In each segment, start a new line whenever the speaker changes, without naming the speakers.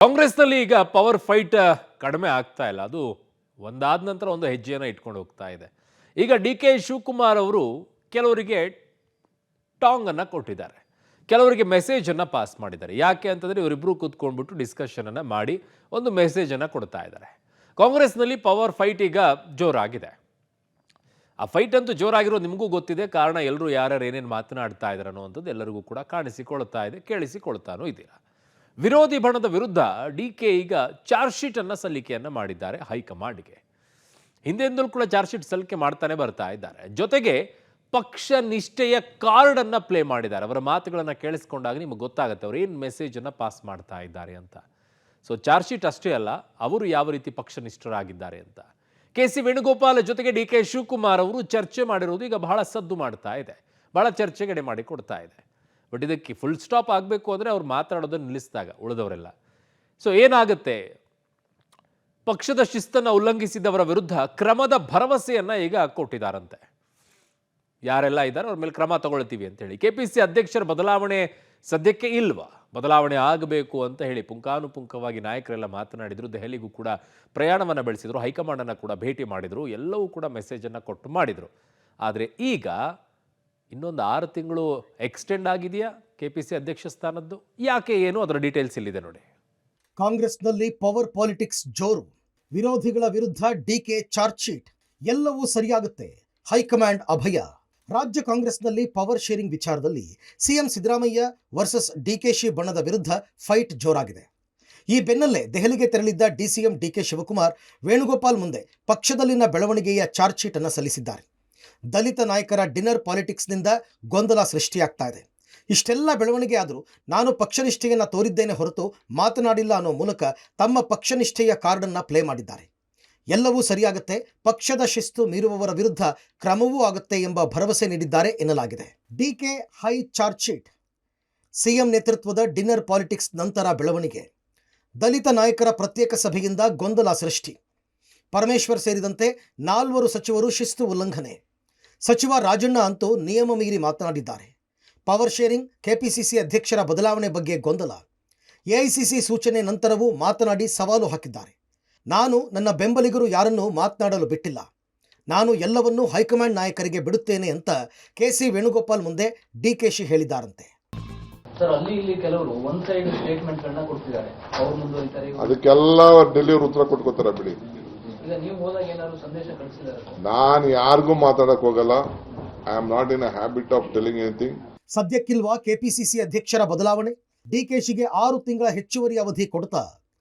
ಕಾಂಗ್ರೆಸ್ನಲ್ಲಿ ಈಗ power fight ಕಡಿಮೆ ಆಗ್ತಾ ಇಲ್ಲ. ಅದು ಒಂದಾದ ನಂತರ ಒಂದು ಹೆಜ್ಜೆಯನ್ನು ಇಟ್ಕೊಂಡು ಹೋಗ್ತಾ ಇದೆ. ಈಗ ಡಿ ಕೆ ಶಿವಕುಮಾರ್ ಅವರು ಕೆಲವರಿಗೆ ಟಾಂಗ್ ಅನ್ನು ಕೊಟ್ಟಿದ್ದಾರೆ, ಕೆಲವರಿಗೆ ಮೆಸೇಜ್ ಅನ್ನು ಪಾಸ್ ಮಾಡಿದ್ದಾರೆ. ಯಾಕೆ ಅಂತಂದ್ರೆ ಇವರಿಬ್ರು ಕೂತ್ಕೊಂಡ್ಬಿಟ್ಟು ಡಿಸ್ಕಷನ್ ಅನ್ನು ಮಾಡಿ ಒಂದು ಮೆಸೇಜ್ ಅನ್ನು ಕೊಡ್ತಾ ಇದ್ದಾರೆ. ಕಾಂಗ್ರೆಸ್ನಲ್ಲಿ ಪವರ್ ಫೈಟ್ ಈಗ ಜೋರಾಗಿದೆ. ಆ ಫೈಟ್ ಅಂತೂ ಜೋರಾಗಿರೋದು ನಿಮಗೂ ಗೊತ್ತಿದೆ. ಕಾರಣ ಎಲ್ಲರೂ ಯಾರ್ಯಾರು ಏನೇನು ಮಾತನಾಡ್ತಾ ಇದ್ದಾರೆ ಅನ್ನೋವಂಥದ್ದು ಎಲ್ಲರಿಗೂ ಕೂಡ ಕಾಣಿಸಿಕೊಳ್ತಾ ಇದೆ, ಕೇಳಿಸಿಕೊಳ್ತಾನೂ ಇದ್ದೀರಾ. ವಿರೋಧಿ ಬಣದ ವಿರುದ್ಧ ಡಿ ಕೆ ಈಗ ಚಾರ್ಜ್ ಶೀಟ್ ಅನ್ನು ಸಲ್ಲಿಕೆಯನ್ನು ಮಾಡಿದ್ದಾರೆ ಹೈಕಮಾಂಡ್ಗೆ. ಹಿಂದೆಂದಲೂ ಕೂಡ ಚಾರ್ಜ್ ಶೀಟ್ ಸಲ್ಲಿಕೆ ಮಾಡ್ತಾನೆ ಬರ್ತಾ ಇದ್ದಾರೆ. ಜೊತೆಗೆ ಪಕ್ಷ ನಿಷ್ಠೆಯ ಕಾರ್ಡ್ ಅನ್ನ ಪ್ಲೇ ಮಾಡಿದ್ದಾರೆ. ಅವರ ಮಾತುಗಳನ್ನು ಕೇಳಿಸ್ಕೊಂಡಾಗ ನಿಮಗೆ ಗೊತ್ತಾಗುತ್ತೆ ಅವರು ಏನು ಮೆಸೇಜ್ ಅನ್ನ ಪಾಸ್ ಮಾಡ್ತಾ ಇದ್ದಾರೆ ಅಂತ. ಸೊ ಚಾರ್ಜ್ ಶೀಟ್ ಅಷ್ಟೇ ಅಲ್ಲ, ಅವರು ಯಾವ ರೀತಿ ಪಕ್ಷ ನಿಷ್ಠರಾಗಿದ್ದಾರೆ ಅಂತ. ಕೆ ಸಿ ವೇಣುಗೋಪಾಲ್ ಜೊತೆಗೆ ಡಿ ಕೆ ಶಿವಕುಮಾರ್ ಅವರು ಚರ್ಚೆ ಮಾಡಿರೋದು ಈಗ ಬಹಳ ಸದ್ದು ಮಾಡ್ತಾ ಇದೆ, ಬಹಳ ಚರ್ಚೆಗಡೆ ಮಾಡಿ ಕೊಡ್ತಾ ಇದೆ. ಬಟ್ ಇದಕ್ಕೆ ಫುಲ್ ಸ್ಟಾಪ್ ಆಗಬೇಕು ಅಂದರೆ ಅವ್ರು ಮಾತಾಡೋದನ್ನು ನಿಲ್ಲಿಸಿದಾಗ ಉಳಿದವರೆಲ್ಲ ಸೊ ಏನಾಗುತ್ತೆ, ಪಕ್ಷದ ಶಿಸ್ತನ್ನು ಉಲ್ಲಂಘಿಸಿದವರ ವಿರುದ್ಧ ಕ್ರಮದ ಭರವಸೆಯನ್ನು ಈಗ ಕೊಟ್ಟಿದ್ದಾರಂತೆ. ಯಾರೆಲ್ಲ ಇದ್ದಾರೆ ಅವ್ರ ಮೇಲೆ ಕ್ರಮ ತಗೊಳ್ತೀವಿ ಅಂತ ಹೇಳಿ. ಕೆಪಿಸಿ ಅಧ್ಯಕ್ಷರ ಬದಲಾವಣೆ ಸದ್ಯಕ್ಕೆ ಇಲ್ವಾ, ಬದಲಾವಣೆ ಆಗಬೇಕು ಅಂತ ಹೇಳಿ ಪುಂಖಾನುಪುಂಖವಾಗಿ ನಾಯಕರೆಲ್ಲ ಮಾತನಾಡಿದರು. ದೆಹಲಿಗೂ ಕೂಡ ಪ್ರಯಾಣವನ್ನು ಬೆಳೆಸಿದರು, ಹೈಕಮಾಂಡನ್ನು ಕೂಡ ಭೇಟಿ ಮಾಡಿದರು, ಎಲ್ಲವೂ ಕೂಡ ಮೆಸೇಜನ್ನು ಕೊಟ್ಟು ಮಾಡಿದರು. ಆದರೆ ಈಗ ಇನ್ನೊಂದು 6 ತಿಂಗಳು ಎಕ್ಸ್ಟೆಂಡ್ ಆಗಿದೆಯಾ ಕೆಪಿಸಿ ಅಧ್ಯಕ್ಷ ಸ್ಥಾನದ್ದು? ಯಾಕೆ, ಏನು, ಅದರ ಡೀಟೇಲ್ಸ್ ಇಲ್ಲಿದೆ ನೋಡಿ.
ಕಾಂಗ್ರೆಸ್ನಲ್ಲಿ ಪವರ್ ಪಾಲಿಟಿಕ್ಸ್ ಜೋರು, ವಿರೋಧಿಗಳ ವಿರುದ್ಧ ಡಿಕೆ ಚಾರ್ಜ್ ಶೀಟ್, ಎಲ್ಲವೂ ಸರಿಯಾಗುತ್ತೆ, ಹೈಕಮಾಂಡ್ ಅಭಯ. ರಾಜ್ಯ ಕಾಂಗ್ರೆಸ್ನಲ್ಲಿ ಪವರ್ ಶೇರಿಂಗ್ ವಿಚಾರದಲ್ಲಿ ಸಿಎಂ ಸಿದ್ದರಾಮಯ್ಯ ವರ್ಸಸ್ ಡಿಕೆಶಿ ಬಣದ ವಿರುದ್ಧ ಫೈಟ್ ಜೋರಾಗಿದೆ. ಈ ಬೆನ್ನಲ್ಲೇ ದೆಹಲಿಗೆ ತೆರಳಿದ್ದ ಡಿಸಿಎಂ ಡಿಕೆ ಶಿವಕುಮಾರ್ ವೇಣುಗೋಪಾಲ್ ಮುಂದೆ ಪಕ್ಷದಲ್ಲಿನ ಬೆಳವಣಿಗೆಯ ಚಾರ್ಜ್ ಶೀಟ್ ಅನ್ನು ಸಲ್ಲಿಸಿದ್ದಾರೆ. ದಲಿತ ನಾಯಕರ ಡಿನ್ನರ್ ಪಾಲಿಟಿಕ್ಸ್ನಿಂದ ಗೊಂದಲ ಸೃಷ್ಟಿಯಾಗ್ತಾ ಇದೆ. ಇಷ್ಟೆಲ್ಲ ಬೆಳವಣಿಗೆ ಆದರೂ ನಾನು ಪಕ್ಷನಿಷ್ಠೆಯನ್ನು ತೋರಿದ್ದೇನೆ ಹೊರತು ಮಾತನಾಡಿಲ್ಲ ಅನ್ನೋ ಮೂಲಕ ತಮ್ಮ ಪಕ್ಷನಿಷ್ಠೆಯ ಕಾರ್ಡನ್ನು ಪ್ಲೇ ಮಾಡಿದ್ದಾರೆ. ಎಲ್ಲವೂ ಸರಿಯಾಗುತ್ತೆ, ಪಕ್ಷದ ಶಿಸ್ತು ಮೀರುವವರ ವಿರುದ್ಧ ಕ್ರಮವೂ ಆಗುತ್ತೆ ಎಂಬ ಭರವಸೆ ನೀಡಿದ್ದಾರೆ ಎನ್ನಲಾಗಿದೆ. DK high charge sheet, CM ನೇತೃತ್ವದ ಡಿನ್ನರ್ ಪಾಲಿಟಿಕ್ಸ್ ನಂತರ ಬೆಳವಣಿಗೆ, ದಲಿತ ನಾಯಕರ ಪ್ರತ್ಯೇಕ ಸಭೆಯಿಂದ ಗೊಂದಲ ಸೃಷ್ಟಿ, ಪರಮೇಶ್ವರ್ ಸೇರಿದಂತೆ 4 ಸಚಿವರು ಶಿಸ್ತು ಉಲ್ಲಂಘನೆ, ಸಚಿವ ರಾಜಣ್ಣ ಅಂತೂ ನಿಯಮ ಮೀರಿ ಮಾತನಾಡಿದ್ದಾರೆ, ಪವರ್ ಶೇರಿಂಗ್, ಕೆಪಿಸಿಸಿ ಅಧ್ಯಕ್ಷರ ಬದಲಾವಣೆ ಬಗ್ಗೆ ಗೊಂದಲ, ಎಐಸಿಸಿ ಸೂಚನೆ ನಂತರವೂ ಮಾತನಾಡಿ ಸವಾಲು ಹಾಕಿದ್ದಾರೆ. ನಾನು ನನ್ನ ಬೆಂಬಲಿಗರು ಯಾರನ್ನೂ ಮಾತನಾಡಲು ಬಿಟ್ಟಿಲ್ಲ, ನಾನು ಎಲ್ಲವನ್ನೂ ಹೈಕಮಾಂಡ್ ನಾಯಕರಿಗೆ ಬಿಡುತ್ತೇನೆ ಅಂತ ಕೆಸಿ ವೇಣುಗೋಪಾಲ್ ಮುಂದೆ ಡಿಕೆಶಿ ಹೇಳಿದ್ದಾರಂತೆ.
ಸರ್, ಅಲ್ಲಿ ಇಲ್ಲಿ ಕೆಲವರು ಒನ್ ಸೈಡ್ ಸ್ಟೇಟ್ಮೆಂಟ್ ಗಳನ್ನ ಕೊಡ್ತಿದ್ದಾರೆ, ಅವ್ರು ಮುಂದುವರಿತಾರೆ,
ಅದಕ್ಕೆಲ್ಲ ಡೆಲ್ಲಿಯವರು ಉತ್ತರ ಕೊಟ್ಕೋತಾರೆ ಬಿಡಿ.
ಈಗ ನೀವು ಹೋದಾಗ ಏನಾದ್ರು ಸಂದೇಶ ಕಳಿಸಿದ್ದಾರೆ?
ನಾನು ಯಾರಿಗೂ ಮಾತಾಡಕ್ ಹೋಗಲ್ಲ. I am not in a habit of telling anything.
ಸದ್ಯಕ್ಕಿಲ್ವಾ ಕೆಪಿಸಿಸಿ ಅಧ್ಯಕ್ಷರ ಬದಲಾವಣೆ? ಡಿಕೆಶಿಗೆ 6 ತಿಂಗಳ ಹೆಚ್ಚುವರಿ ಅವಧಿ ಕೊಡ್ತಾ?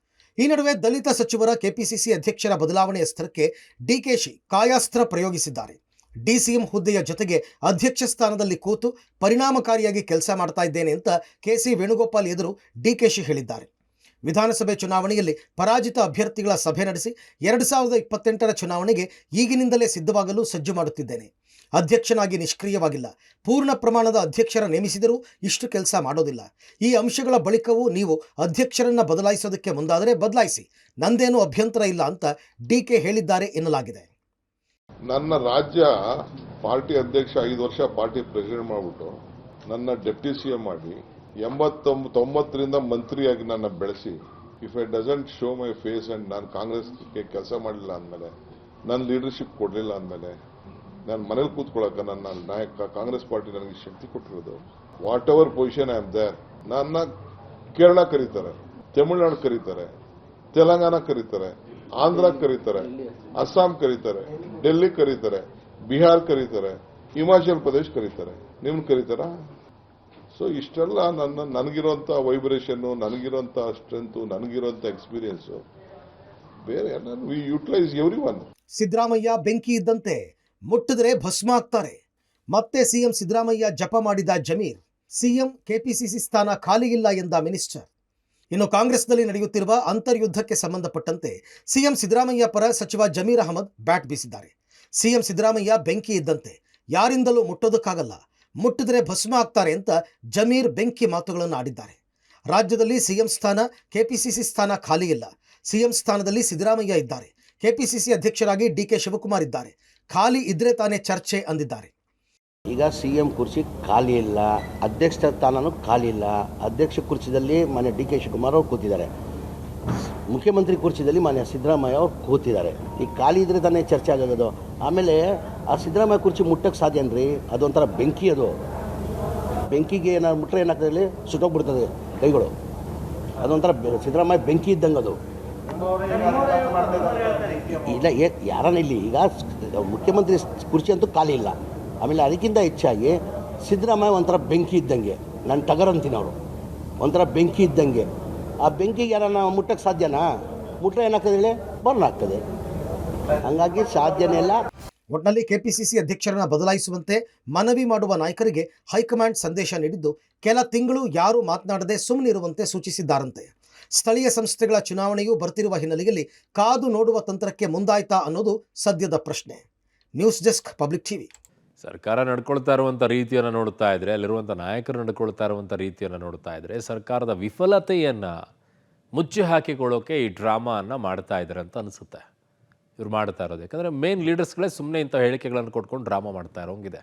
ಈ ನಡುವೆ ದಲಿತ ಸಚಿವರ ಕೆಪಿಸಿಸಿ ಅಧ್ಯಕ್ಷರ ಬದಲಾವಣೆ ಅಸ್ತ್ರಕ್ಕೆ ಡಿಕೆಶಿ ಕಾಯಾಸ್ತ್ರ ಪ್ರಯೋಗಿಸಿದ್ದಾರೆ. ಡಿಸಿಎಂ ಹುದ್ದೆಯ ಜೊತೆಗೆ ಅಧ್ಯಕ್ಷ ಸ್ಥಾನದಲ್ಲಿ ಕೂತು ಪರಿಣಾಮಕಾರಿಯಾಗಿ ಕೆಲಸ ಮಾಡ್ತಾ ಇದ್ದೇನೆ ಅಂತ ಕೆಸಿ ವೇಣುಗೋಪಾಲ್ ಎದುರು ಡಿಕೆಶಿ ಹೇಳಿದ್ದಾರೆ. ವಿಧಾನಸಭೆ ಚುನಾವಣೆಯಲ್ಲಿ ಪರಾಜಿತ ಅಭ್ಯರ್ಥಿಗಳ ಸಭೆ ನಡೆಸಿ 2028ರ ಚುನಾವಣೆಗೆ ಈಗಿನಿಂದಲೇ ಸಿದ್ಧವಾಗಲು ಸಜ್ಜು ಮಾಡುತ್ತಿದ್ದೇನೆ. ಅಧ್ಯಕ್ಷನಾಗಿ ನಿಷ್ಕ್ರಿಯವಾಗಿಲ್ಲ, ಪೂರ್ಣ ಪ್ರಮಾಣದ ಅಧ್ಯಕ್ಷರ ನೇಮಿಸಿದರೂ ಇಷ್ಟು ಕೆಲಸ ಮಾಡೋದಿಲ್ಲ. ಈ ಅಂಶಗಳ ಬಳಿಕವೂ ನೀವು ಅಧ್ಯಕ್ಷರನ್ನ ಬದಲಾಯಿಸೋದಕ್ಕೆ ಮುಂದಾದರೆ ಬದಲಾಯಿಸಿ, ನಂದೇನೂ ಅಭ್ಯಂತರ ಇಲ್ಲ ಅಂತ ಡಿಕೆ ಹೇಳಿದ್ದಾರೆ ಎನ್ನಲಾಗಿದೆ.
ನನ್ನ ರಾಜ್ಯ ಪಾರ್ಟಿ ಅಧ್ಯಕ್ಷ 5 ವರ್ಷ ಪಾರ್ಟಿ ಪ್ರೆಸಿಡೆಂಟ್ ಮಾಡಿಬಿಟ್ಟು ನನ್ನ ಡೆಪ್ಟಿ ಸಿಎಂ ಮಾಡಿ 89ರಿಂದ ಮಂತ್ರಿಯಾಗಿ ನನ್ನ ಬೆಳೆಸಿ, if I doesn't show my face and ನಾನು ಕಾಂಗ್ರೆಸ್ಗೆ ಕೆಲಸ ಮಾಡಲಿಲ್ಲ ಅಂದಮೇಲೆ, ನನ್ನ ಲೀಡರ್ಶಿಪ್ ಕೊಡಲಿಲ್ಲ ಅಂದಮೇಲೆ, ನಾನು ಮನೇಲಿ ಕೂತ್ಕೊಳ್ಳೋಕೆ ನನ್ನ ನಾಯಕ ಕಾಂಗ್ರೆಸ್ ಪಾರ್ಟಿ ನನಗೆ ಶಕ್ತಿ ಕೊಟ್ಟಿರೋದು. Whatever position I am there. ನನ್ನ ಕೇರಳ ಕರೀತಾರೆ, ತಮಿಳುನಾಡು ಕರೀತಾರೆ, ತೆಲಂಗಾಣ ಕರೀತಾರೆ, ಆಂಧ್ರ ಕರೀತಾರೆ, ಅಸ್ಸಾಂ ಕರೀತಾರೆ, ಡೆಲ್ಲಿ ಕರೀತಾರೆ, ಬಿಹಾರ್ ಕರೀತಾರೆ, ಹಿಮಾಚಲ್ ಪ್ರದೇಶ್ ಕರೀತಾರೆ. ನಿಮ್ಗೆ ಕರೀತಾರ? ಸೊ ಇಷ್ಟೆಲ್ಲ ನನಗಿರೋಂಥ ವೈಬ್ರೇಷನ್ನು, ನನಗಿರೋಂಥ ಸ್ಟ್ರೆಂತು, ನನಗಿರೋಂಥ ಎಕ್ಸ್ಪೀರಿಯನ್ಸು ಬೇರೆ. We utilize every one.
Siddaramaiah ಬೆಂಕಿ ಇದ್ದಂತೆ, ಮುಟ್ಟಿದ್ರೆ ಭಸ್ಮ ಆಗ್ತಾರೆ. ಮತ್ತೆ ಸಿಎಂ ಸಿದ್ದರಾಮಯ್ಯ ಜಪ ಮಾಡಿದ ಜಮೀರ್. ಸಿಎಂ ಕೆಪಿಸಿಸಿ ಸ್ಥಾನ ಖಾಲಿ ಇಲ್ಲ ಎಂದ ಮಿನಿಸ್ಟರ್. ಇನ್ನು ಕಾಂಗ್ರೆಸ್ನಲ್ಲಿ ನಡೆಯುತ್ತಿರುವ ಅಂತರ್ಯುದ್ಧಕ್ಕೆ ಸಂಬಂಧಪಟ್ಟಂತೆ ಸಿಎಂ ಸಿದ್ದರಾಮಯ್ಯ ಪರ ಸಚಿವ ಜಮೀರ್ ಅಹಮದ್ ಬ್ಯಾಟ್ ಬೀಸಿದ್ದಾರೆ. ಸಿಎಂ ಸಿದ್ದರಾಮಯ್ಯ ಬೆಂಕಿ ಇದ್ದಂತೆ, ಯಾರಿಂದಲೂ ಮುಟ್ಟೋದಕ್ಕಾಗಲ್ಲ, ಮುಟ್ಟಿದ್ರೆ ಭಸ್ಮ ಆಗ್ತಾರೆ ಅಂತ ಜಮೀರ್ ಬೆಂಕಿ ಮಾತುಗಳನ್ನು ಆಡಿದ್ದಾರೆ. ರಾಜ್ಯದಲ್ಲಿ ಸಿಎಂ ಸ್ಥಾನ, ಕೆಪಿಸಿಸಿ ಸ್ಥಾನ ಖಾಲಿ ಇಲ್ಲ. ಸಿಎಂ ಸ್ಥಾನದಲ್ಲಿ ಸಿದ್ದರಾಮಯ್ಯ ಇದ್ದಾರೆ, ಕೆಪಿಸಿಸಿ ಅಧ್ಯಕ್ಷರಾಗಿ ಡಿಕೆ ಶಿವಕುಮಾರ್ ಇದ್ದಾರೆ. ಖಾಲಿ ಇದ್ರೆ ತಾನೇ ಚರ್ಚೆ ಅಂದಿದ್ದಾರೆ.
ಈಗ ಸಿಎಂ ಕುರ್ಚಿ ಖಾಲಿ ಇಲ್ಲ, ಅಧ್ಯಕ್ಷ ಸ್ಥಾನನೂ ಖಾಲಿ ಇಲ್ಲ. ಅಧ್ಯಕ್ಷ ಕುರ್ಚಿದಲ್ಲಿ ಮನೆ ಡಿ ಕೆ ಶಿವಕುಮಾರ್ ಅವರು ಕೂತಿದ್ದಾರೆ. ಮುಖ್ಯಮಂತ್ರಿ ಕುರ್ಚಿದಲ್ಲಿ ಮಾನ್ಯ ಸಿದ್ದರಾಮಯ್ಯ ಅವ್ರು ಕೂತಿದ್ದಾರೆ. ಈಗ ಖಾಲಿ ಇದ್ರೆ ತಾನೇ ಚರ್ಚೆ ಆಗೋದು. ಆಮೇಲೆ ಆ ಸಿದ್ದರಾಮಯ್ಯ ಕುರ್ಚಿ ಮುಟ್ಟಕ್ಕೆ ಸಾಧ್ಯನ್ರಿ? ಅದೊಂಥರ ಬೆಂಕಿ. ಅದು ಬೆಂಕಿಗೆ ಏನಾದ್ರು ಮುಟ್ಟರೆ ಏನಾಗ್ತದೆ, ಸುಟ್ಟೋಗ್ಬಿಡ್ತದೆ ಕೈಗಳು. ಅದೊಂಥರ ಸಿದ್ದರಾಮಯ್ಯ ಬೆಂಕಿ ಇದ್ದಂಗೆ ಅದು. ಇಲ್ಲ ಯಾರನ್ನ ಇಲ್ಲಿ ಈಗ ಮುಖ್ಯಮಂತ್ರಿ ಕುರ್ಚಿ ಅಂತೂ ಖಾಲಿ ಇಲ್ಲ. ಆಮೇಲೆ ಅದಕ್ಕಿಂತ ಹೆಚ್ಚಾಗಿ ಸಿದ್ದರಾಮಯ್ಯ ಒಂಥರ ಬೆಂಕಿ ಇದ್ದಂಗೆ. ನಾನು ಟಗರ್ ಅಂತೀನಿ, ಅವರು ಒಂಥರ ಬೆಂಕಿ ಇದ್ದಂಗೆ. ಆ ಬೆಂಕಿಗೆ ಯಾರನ್ನ ಮುಟ್ಟಕ್ಕೆ ಸಾಧ್ಯನಾ? ಮುಟ್ಟರೆ ಏನಾಗ್ತದೆ ಹೇಳಿ, ಬರ್ನ್ ಆಗ್ತದೆ. ಹಂಗಾಗಿ ಸಾಧ್ಯನೇ ಇಲ್ಲ.
ಒಟ್ನಲ್ಲಿ ಕೆಪಿಸಿಸಿ ಅಧ್ಯಕ್ಷರನ್ನ ಬದಲಾಯಿಸುವಂತೆ ಮನವಿ ಮಾಡುವ ನಾಯಕರಿಗೆ ಹೈಕಮಾಂಡ್ ಸಂದೇಶ ನೀಡಿದ್ದು, ಕೆಲ ತಿಂಗಳು ಯಾರೂ ಮಾತನಾಡದೆ ಸುಮ್ಮನಿರುವಂತೆ ಸೂಚಿಸಿದ್ದಾರಂತೆ. ಸ್ಥಳೀಯ ಸಂಸ್ಥೆಗಳ ಚುನಾವಣೆಯೂ ಬರ್ತಿರುವ ಹಿನ್ನೆಲೆಯಲ್ಲಿ ಕಾದು ನೋಡುವ ತಂತ್ರಕ್ಕೆ ಮುಂದಾಯ್ತಾ ಅನ್ನೋದು ಸದ್ಯದ ಪ್ರಶ್ನೆ. News desk, public TV.
ಸರ್ಕಾರ ನಡ್ಕೊಳ್ತಾ ಇರುವಂಥ ರೀತಿಯನ್ನು ನೋಡ್ತಾ ಇದ್ರೆ, ಅಲ್ಲಿರುವಂಥ ನಾಯಕರು ನಡ್ಕೊಳ್ತಾ ಇರುವಂಥ ರೀತಿಯನ್ನು ನೋಡ್ತಾ ಇದ್ರೆ, ಸರ್ಕಾರದ ವಿಫಲತೆಯನ್ನು ಮುಚ್ಚಿ ಹಾಕಿಕೊಳ್ಳೋಕೆ ಈ ಡ್ರಾಮಾವನ್ನು ಮಾಡ್ತಾ ಇದ್ದಾರೆ ಅಂತ ಅನಿಸುತ್ತೆ ಇವ್ರು ಮಾಡ್ತಾ ಇರೋದು. ಯಾಕಂದರೆ ಮೇನ್ ಲೀಡರ್ಸ್ಗಳೇ ಸುಮ್ಮನೆ ಇಂಥ ಹೇಳಿಕೆಗಳನ್ನು ಕೊಟ್ಕೊಂಡು ಡ್ರಾಮಾ ಮಾಡ್ತಾ ಇರೋಂಗಿದೆ.